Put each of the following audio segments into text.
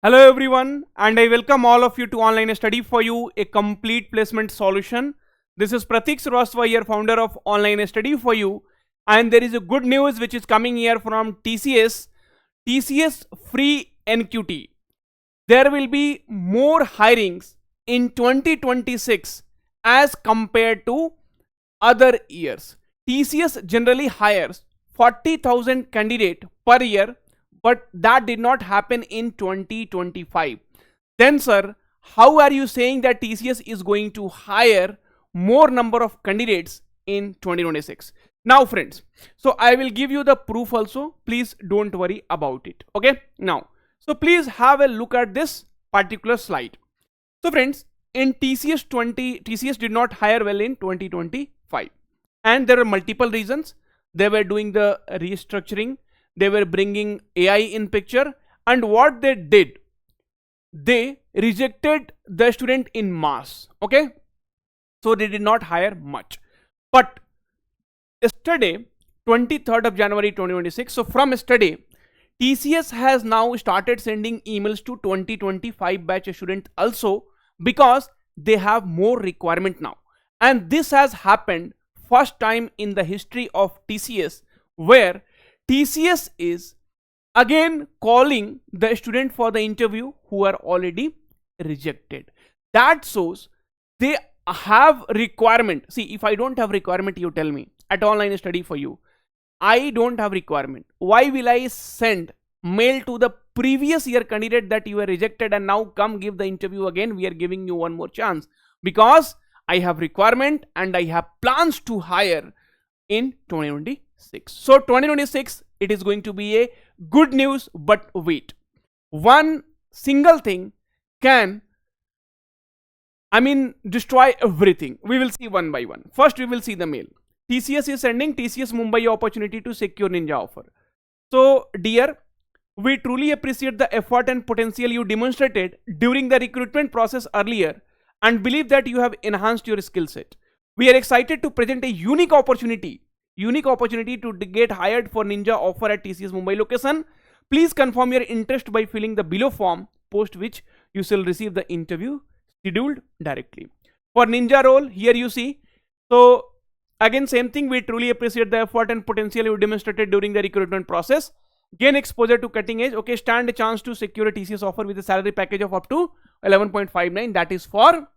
Hello everyone, and I welcome all of you to Online Study for You, a complete placement solution. This is Pratik Srivastava here, founder of Online Study for You, and there is a good news which is coming here from TCS. TCS free NQT. There will be more hirings in 2026 as compared to other years. TCS generally hires 40,000 candidate per year, but that did not happen in 2025. Then sir, how are you saying that TCS is going to hire more number of candidates in 2026? Now friends, so I will give you the proof also, please don't worry about it. Okay, now so please have a look at this particular slide. So friends, in TCS did not hire well in 2025, and there are multiple reasons. They were doing the restructuring, they were bringing AI in picture, and what they did, they rejected the student in mass. Okay, so they did not hire much. But yesterday, 23rd of January 2026, so from yesterday, TCS has now started sending emails to 2025 batch students also, because they have more requirement now. And this has happened first time in the history of TCS, where TCS is again calling the student for the interview who are already rejected. That shows they have requirement. See, if I don't have requirement, you tell me at Online Study for You, I don't have requirement. Why will I send mail to the previous year candidate that you were rejected and now come give the interview again? We are giving you one more chance, because I have requirement and I have plans to hire in 2026. So 2026, it is going to be a good news, but wait, one single thing can destroy everything. We will see one by one. First, we will see the mail. TCS is sending TCS Mumbai opportunity to secure Ninja offer. So, dear, we truly appreciate the effort and potential you demonstrated during the recruitment process earlier, and believe that you have enhanced your skill set. We are excited to present a unique opportunity to get hired for Ninja offer at TCS Mumbai location. Please confirm your interest by filling the below form, post which you shall receive the interview scheduled directly. For Ninja role, here you see, so again same thing, we truly appreciate the effort and potential you demonstrated during the recruitment process. Gain exposure to cutting edge. Okay, stand a chance to secure a TCS offer with a salary package of up to 11.59. That is for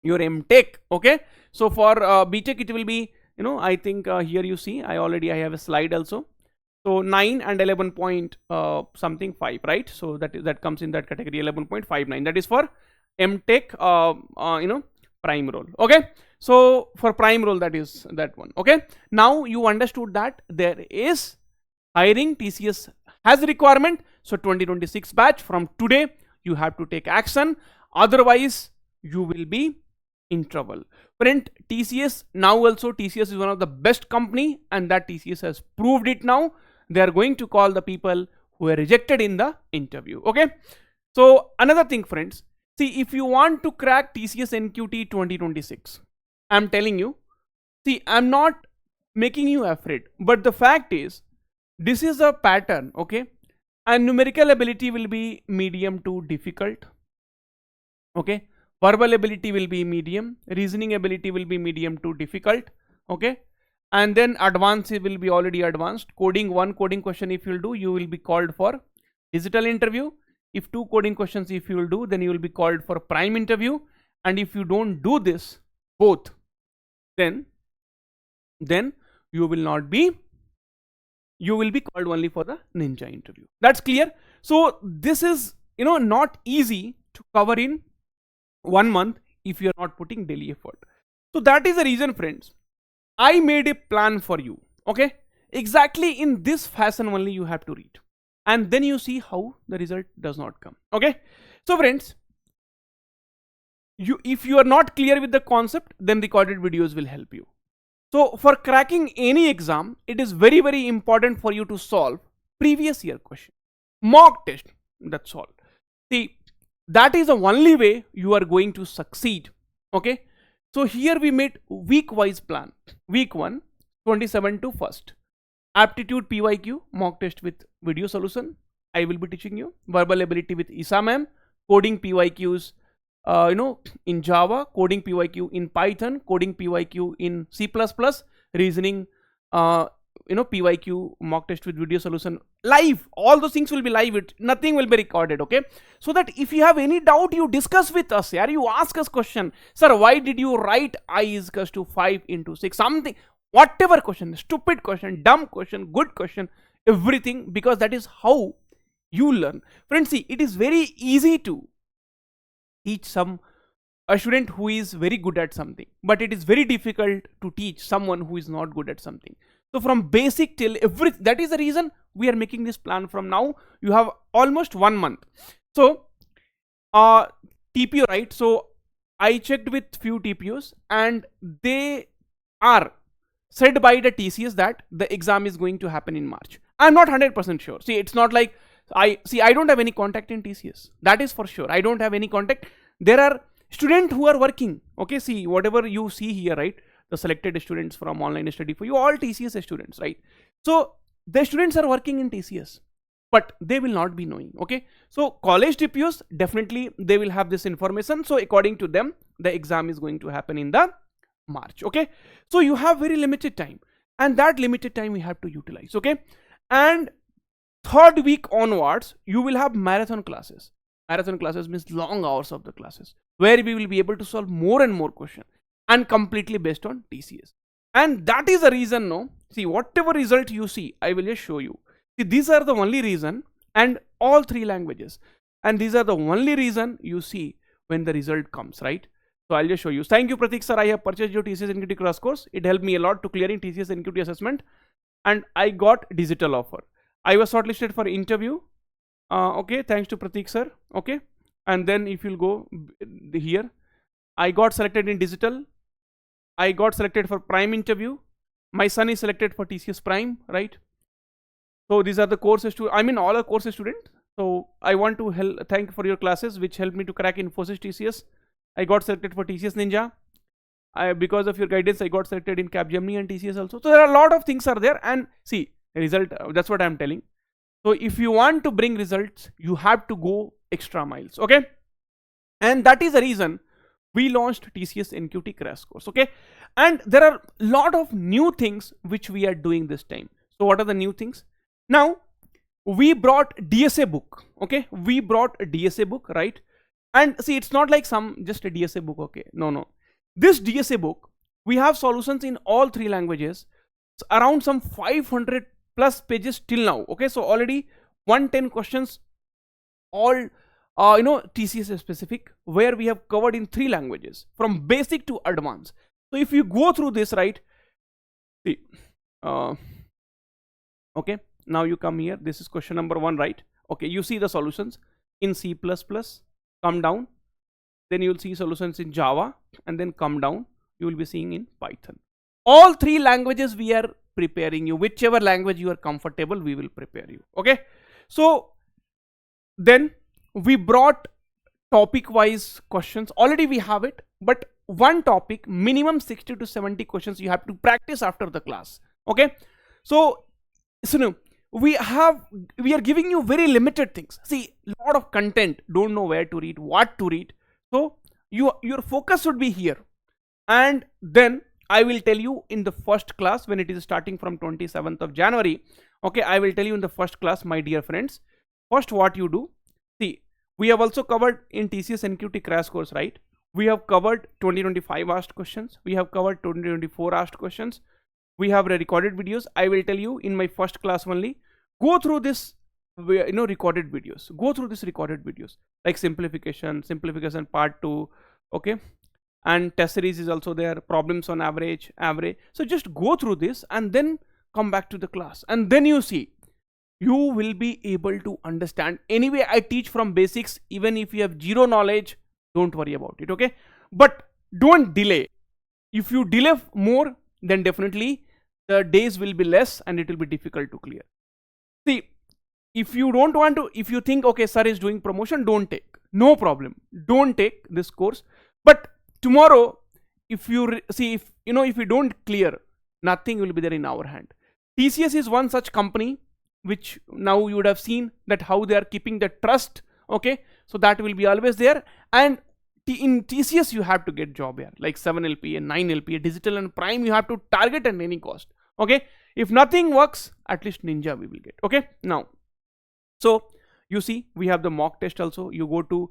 your MTech. Okay, so for BTech it will be, I think here you see, I have a slide also. So 9 and 11 point something 5, right? So that comes in that category, 11.59. That is for MTech, prime role. Okay, so for prime role, that is that one. Okay, now you understood that there is hiring. TCS has requirement. So 2026 batch, from today you have to take action, otherwise you will be in trouble. Friend, TCS now also, TCS is one of the best company, and that TCS has proved it now. They are going to call the people who are rejected in the interview. Okay, so another thing friends, see, if you want to crack TCS NQT 2026, I'm telling you, see, I'm not making you afraid, but the fact is, this is a pattern. Okay, and numerical ability will be medium to difficult. Okay, verbal ability will be medium, reasoning ability will be medium to difficult. Okay, and then advanced will be already advanced. Coding, one coding question if you'll do, you will be called for digital interview. If 2 coding questions if you will do, then you will be called for prime interview. And if you don't do this both, then you will not be, you will be called only for the Ninja interview. That's clear. So this is, not easy to cover in 1 month if you are not putting daily effort. So that is the reason friends, I made a plan for you. Okay, exactly in this fashion only you have to read, and then you see how the result does not come. Okay, so friends, if you are not clear with the concept, then recorded videos will help you. So for cracking any exam, it is very, very important for you to solve previous year question, mock test. That's all. See, that is the only way you are going to succeed. Okay, so here we made week wise plan. Week 1, 27 to 1st, aptitude PYQ mock test with video solution. I will be teaching you. Verbal ability with Isa ma'am, coding PYQs, in Java, coding PYQ in Python, coding PYQ in C++, reasoning, PYQ, mock test with video solution, live. All those things will be live. Nothing will be recorded, okay? So that if you have any doubt, you discuss with us. Yeah, you ask us question. Sir, why did you write I is equals to 5 into 6? Something, whatever question, stupid question, dumb question, good question, everything, because that is how you learn. Friends, see, it is very easy to teach a student who is very good at something, but it is very difficult to teach someone who is not good at something. So from basic till everything, that is the reason we are making this plan. From now you have almost 1 month. So TPO, right? So I checked with few TPOs and they are said by the TCS that the exam is going to happen in March. I'm not 100% sure. See, it's not like I don't have any contact in TCS. That is for sure. I don't have any contact. There are students who are working. Okay, see, whatever you see here, right? The selected students from online study for you, all TCS students, right? So the students are working in TCS, but they will not be knowing. Okay, so college TPOs, definitely they will have this information. So according to them, the exam is going to happen in the March. Okay, so you have very limited time, and that limited time we have to utilize. Okay, and third week onwards, you will have marathon classes. Marathon classes means long hours of the classes, where we will be able to solve more and more questions, and completely based on TCS. And that is the reason, no? See, whatever result you see, I will just show you. See, these are the only reason, and all 3 languages. And these are the only reason you see when the result comes, right? So I'll just show you. Thank you, Pratik sir. I have purchased your TCS NQT crash course. It helped me a lot to clearing TCS NQT assessment, and I got digital offer. I was shortlisted for interview. Okay, thanks to Pratik sir. Okay, and then if you'll go here, I got selected in digital. I got selected for prime interview. My son is selected for TCS prime, right? So these are the courses all are course students. So I want to thank for your classes, which helped me to crack Infosys TCS. I got selected for TCS Ninja. Because of your guidance, I got selected in Capgemini and TCS also. So there are a lot of things are there, and see result. That's what I'm telling. So if you want to bring results, you have to go extra miles. Okay, and that is the reason we launched TCS NQT crash course. Okay, and there are a lot of new things which we are doing this time. So what are the new things? Now we brought DSA book. Okay, we brought a DSA book, right? And see, it's not like just a DSA book. Okay, no. This DSA book, we have solutions in all 3 languages. It's around some 500 plus pages till now. Okay, so already 110 questions, all TCS specific, where we have covered in 3 languages from basic to advanced. So if you go through this, right, see, okay, now you come here. This is question number 1, right? Okay, you see the solutions in C++, come down, then you will see solutions in Java, and then come down, you will be seeing in Python. All 3 languages we are preparing you. Whichever language you are comfortable, we will prepare you. Okay, so then we brought topic wise questions. Already we have it, but one topic, minimum 60 to 70 questions you have to practice after the class. Okay, so we are giving you very limited things. See, lot of content, don't know where to read, what to read. So your focus should be here, and then I will tell you in the first class when it is starting from 27th of January. Okay, I will tell you in the first class, my dear friends. First, what you do, see, we have also covered in TCS NQT crash course, right? We have covered 2025 asked questions. We have covered 2024 asked questions. We have recorded videos. I will tell you in my first class only. Go through this, recorded videos. Go through this recorded videos like simplification part 2. Okay, and test series is also there. Problems on average. So just go through this and then come back to the class, and then you see you will be able to understand. Anyway, I teach from basics. Even if you have zero knowledge, don't worry about it. Okay, but don't delay. If you delay more, then definitely the days will be less and it will be difficult to clear. See, if you don't want to, if you think, okay, sir is doing promotion, don't take. No problem. Don't take this course. But tomorrow, if you if you don't clear, nothing will be there in our hand. TCS is one such company which now you would have seen that how they are keeping the trust. Okay, so that will be always there. And in TCS you have to get job here, like 7 LPA, 9 LPA, digital and prime you have to target at any cost. Okay, if nothing works, at least ninja we will get. Okay, now so you see we have the mock test also. You go to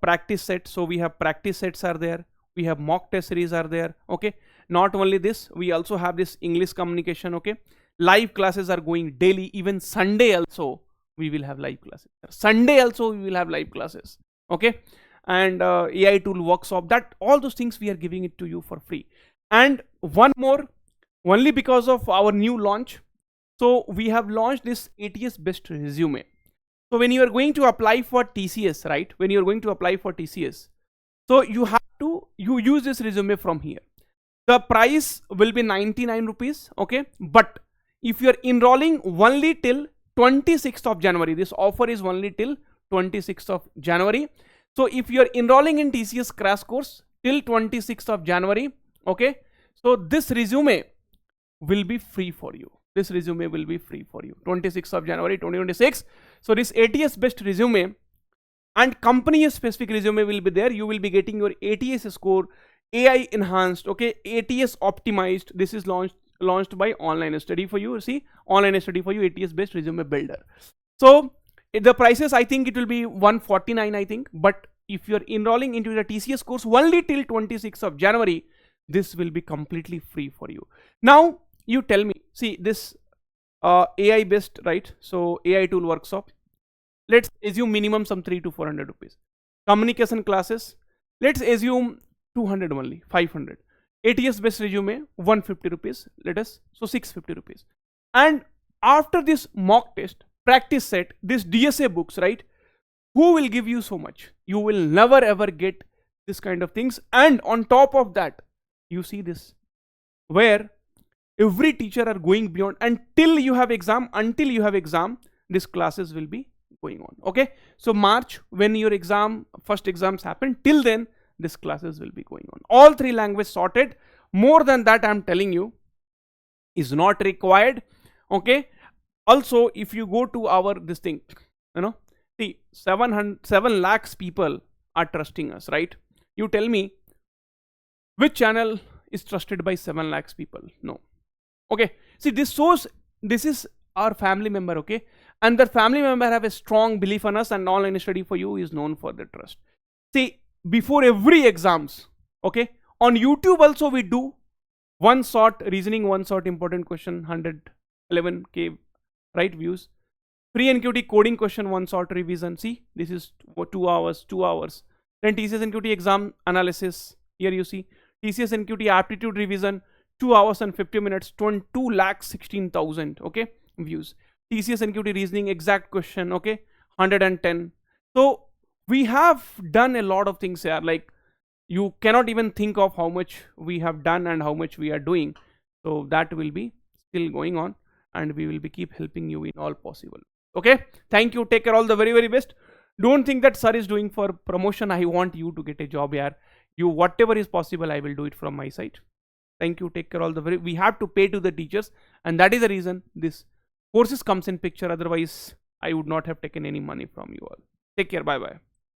practice set, so we have practice sets are there, we have mock test series are there. Okay, not only this, we also have this English communication. Okay, live classes are going daily, even Sunday also we will have live classes. Sunday also we will have live classes. Okay, and AI tool workshop, that all those things we are giving it to you for free. And one more, only because of our new launch, so we have launched this ATS best resume. So when you are going to apply for TCS, right, when you are going to apply for TCS, so you have to use this resume from here. The price will be 99 rupees. Okay, but if you are enrolling only till 26th of January, this offer is only till 26th of January. So if you are enrolling in TCS crash course till 26th of January, okay, so this resume will be free for you. This resume will be free for you, 26th of January 2026. So this ATS best resume and company specific resume will be there. You will be getting your ATS score, AI enhanced, okay, ATS optimized. This is launched by online study for you. See, online study for you, ATS based resume builder. So the prices, I think it will be 149, I think, but if you are enrolling into the TCS course only till 26th of January, this will be completely free for you. Now you tell me, see this AI based, right? So AI tool workshop, let's assume minimum some 300 to 400 rupees. Communication classes, let's assume 200 only, 500. ATS based resume 150 rupees, let us, so 650 rupees. And after this mock test, practice set, this DSA books, right, who will give you so much? You will never ever get this kind of things. And on top of that, you see this, where every teacher are going beyond until you have exam, this classes will be going on. Okay, so March, when your first exams happen, till then this classes will be going on. All 3 languages sorted. More than that, I am telling you, is not required. Okay, also if you go to our this thing, you know, see 7 lakhs people are trusting us, right? You tell me which channel is trusted by 7 lakhs people? No. Okay, see this shows this is our family member. Okay, and the family member have a strong belief on us, and online study for you is known for the trust. See, before every exams, okay, on YouTube also we do one short reasoning, one short important question, 111k right views. Pre-NQT coding question, one short revision. See, this is 2 hours. Then TCS NQT exam analysis. Here you see TCS NQT aptitude revision, 2 hours and 50 minutes, 2,16,000 okay views. TCS NQT reasoning exact question, okay, 110. So we have done a lot of things here, like you cannot even think of how much we have done and how much we are doing. So that will be still going on, and we will be keep helping you in all possible. Okay, thank you, take care, all the very, very best. Don't think that sir is doing for promotion. I want you to get a job here. You, whatever is possible, I will do it from my side. Thank you, take care, all the very, we have to pay to the teachers, and that is the reason this courses comes in picture. Otherwise I would not have taken any money from you all. Take care, bye bye.